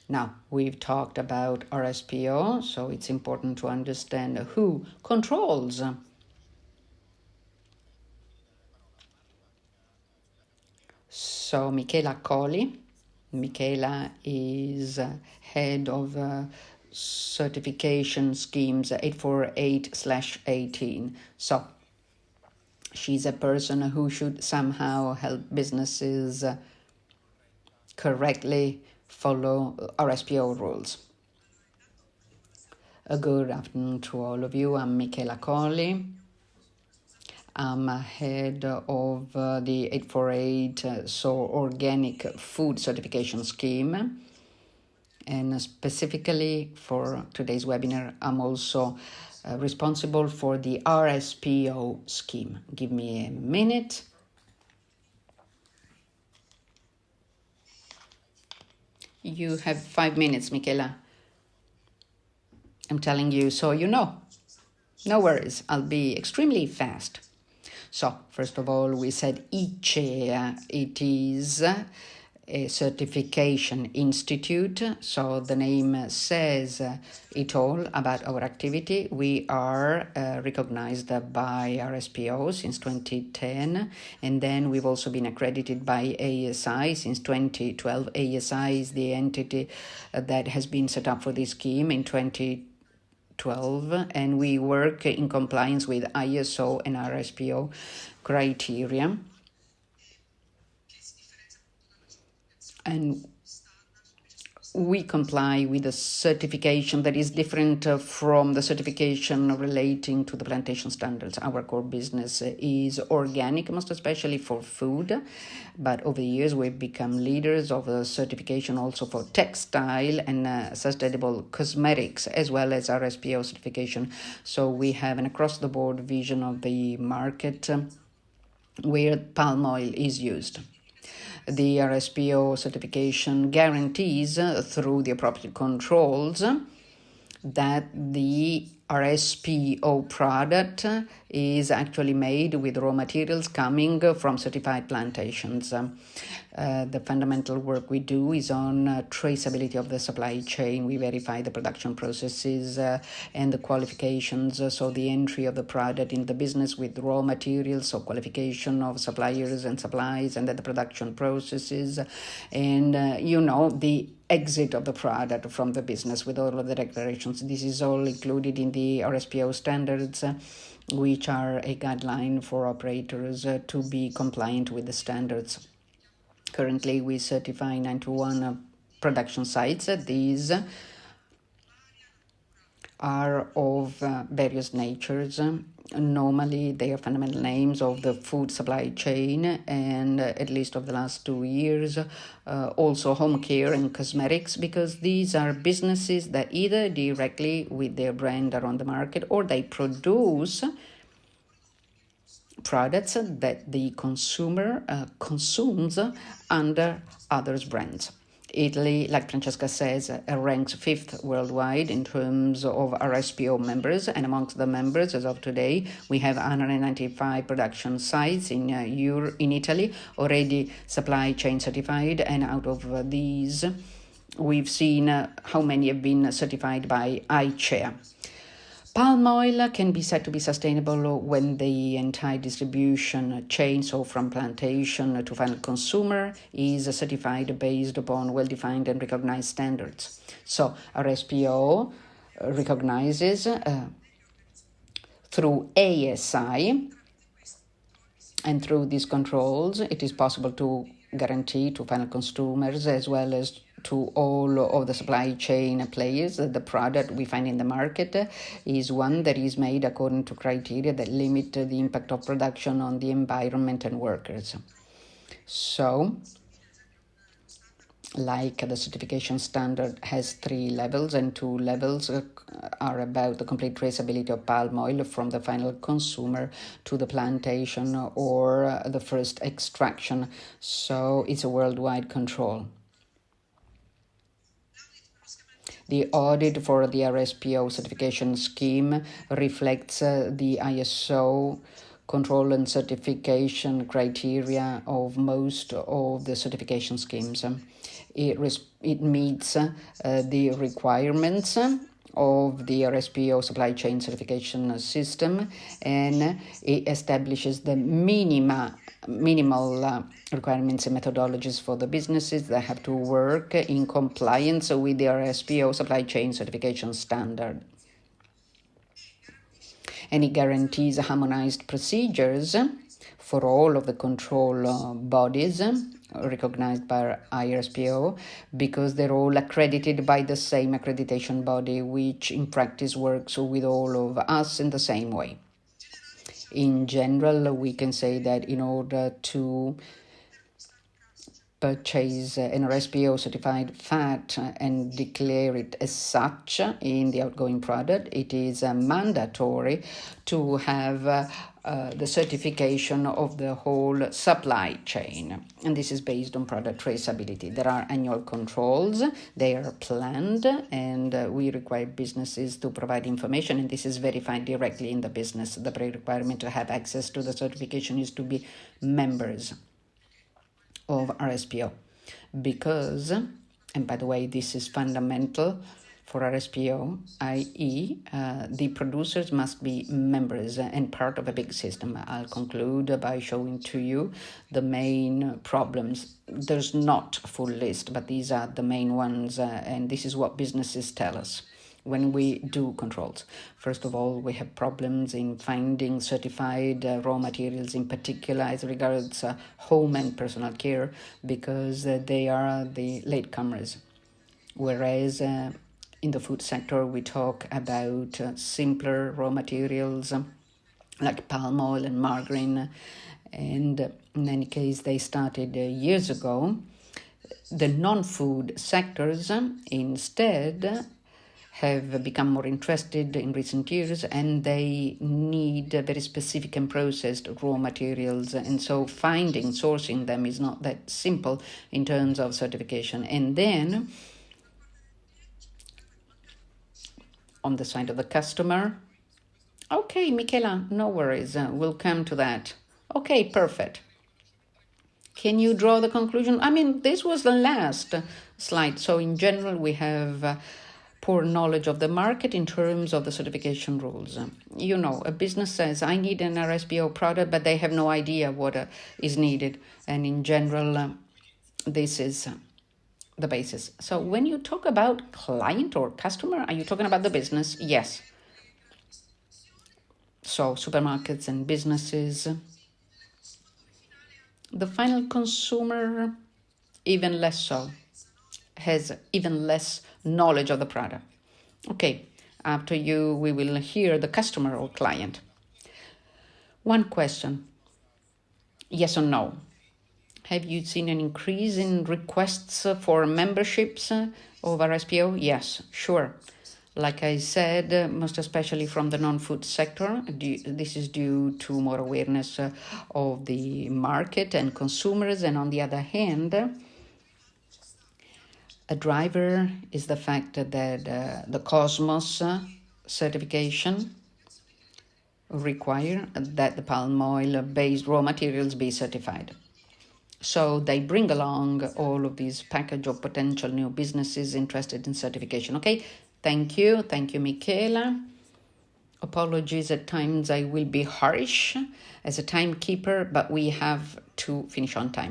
Now, we've talked about RSPO, so it's important to understand who controls. So, Michela Colli. Michela is head of certification schemes 848/18. So, she's a person who should somehow help businesses correctly follow RSPO rules. A good afternoon to all of you. I'm Michela Colli. I'm head of the 848 organic food certification scheme. And specifically for today's webinar, I'm also responsible for the RSPO scheme. Give me a minute. You have 5 minutes, Michela. I'm telling you, so you know. No worries, I'll be extremely fast. So, first of all, we said ICEA. It is a certification institute, so the name says it all about our activity. We are recognized by RSPO since 2010, and then we've also been accredited by ASI since 2012. ASI is the entity that has been set up for this scheme in 2012, and we work in compliance with ISO and RSPO criteria. And we comply with a certification that is different from the certification relating to the plantation standards. Our core business is organic, most especially for food, but over the years we've become leaders of a certification also for textile and sustainable cosmetics, as well as RSPO certification. So we have an across-the-board vision of the market where palm oil is used. The RSPO certification guarantees through the appropriate controls that the RSPO product is actually made with raw materials coming from certified plantations. The fundamental work we do is on traceability of the supply chain. We verify the production processes and the qualifications, so the entry of the product in the business with raw materials, so qualification of suppliers and supplies, and then the production processes, and the exit of the product from the business with all of the declarations. This is all included in the RSPO standards, which are a guideline for operators to be compliant with the standards. Currently, we certify 91 production sites. These are of various natures. Normally, they are fundamental names of the food supply chain, and at least of the last 2 years, also home care and cosmetics, because these are businesses that either directly with their brand are on the market, or they produce products that the consumer consumes under others' brands. Italy, like Francesca says, ranks 5th worldwide in terms of RSPO members, and amongst the members, as of today, we have 195 production sites in Italy, already supply chain certified, and out of these, we've seen how many have been certified by ICEA. Palm oil can be said to be sustainable when the entire distribution chain, so from plantation to final consumer, is certified based upon well-defined and recognized standards. So RSPO recognizes through ASI, and through these controls, it is possible to guarantee to final consumers as well as to all of the supply chain players that the product we find in the market is one that is made according to criteria that limit the impact of production on the environment and workers. So, like the certification standard has 3 levels, and 2 levels are about the complete traceability of palm oil from the final consumer to the plantation or the first extraction. So it's a worldwide control. The audit for the RSPO certification scheme reflects the ISO control and certification criteria of most of the certification schemes. It meets the requirements of the RSPO supply chain certification system, and it establishes the minimal requirements and methodologies for the businesses that have to work in compliance with the RSPO supply chain certification standard. And it guarantees harmonized procedures for all of the control bodies recognized by IRSPO, because they're all accredited by the same accreditation body, which in practice works with all of us in the same way. In general, we can say that in order to purchase an RSPO certified fat and declare it as such in the outgoing product, it is mandatory to have the certification of the whole supply chain. And this is based on product traceability. There are annual controls, they are planned, and we require businesses to provide information, and this is verified directly in the business. The pre-requirement to have access to the certification is to be members of RSPO, because, and by the way, this is fundamental for RSPO, i.e. The producers must be members and part of a big system. I'll conclude by showing to you the main problems. There's not a full list, but these are the main ones, and this is what businesses tell us when we do controls. First of all, we have problems in finding certified raw materials, in particular as regards home and personal care, because they are the latecomers. Whereas in the food sector, we talk about simpler raw materials like palm oil and margarine. And in any case, they started years ago. The non-food sectors instead have become more interested in recent years, and they need very specific and processed raw materials. And so sourcing them is not that simple in terms of certification. And then on the side of the customer, okay, Michela, no worries, we'll come to that. Okay, perfect. Can you draw the conclusion? I mean, this was the last slide. So in general, we have poor knowledge of the market in terms of the certification rules. You know, a business says, I need an RSPO product, but they have no idea what is needed. And in general, this is the basis. So when you talk about client or customer, are you talking about the business? Yes. So supermarkets and businesses. The final consumer, even less so, has even less knowledge of the product. Okay, after you, we will hear the customer or client. One question, yes or no? Have you seen an increase in requests for memberships of RSPO? Yes, sure. Like I said, most especially from the non-food sector, this is due to more awareness of the market and consumers. And on the other hand, a driver is the fact that the Cosmos certification require that the palm oil-based raw materials be certified. So they bring along all of these package of potential new businesses interested in certification. Okay, thank you, Michela. Apologies, at times I will be harsh as a timekeeper, but we have to finish on time.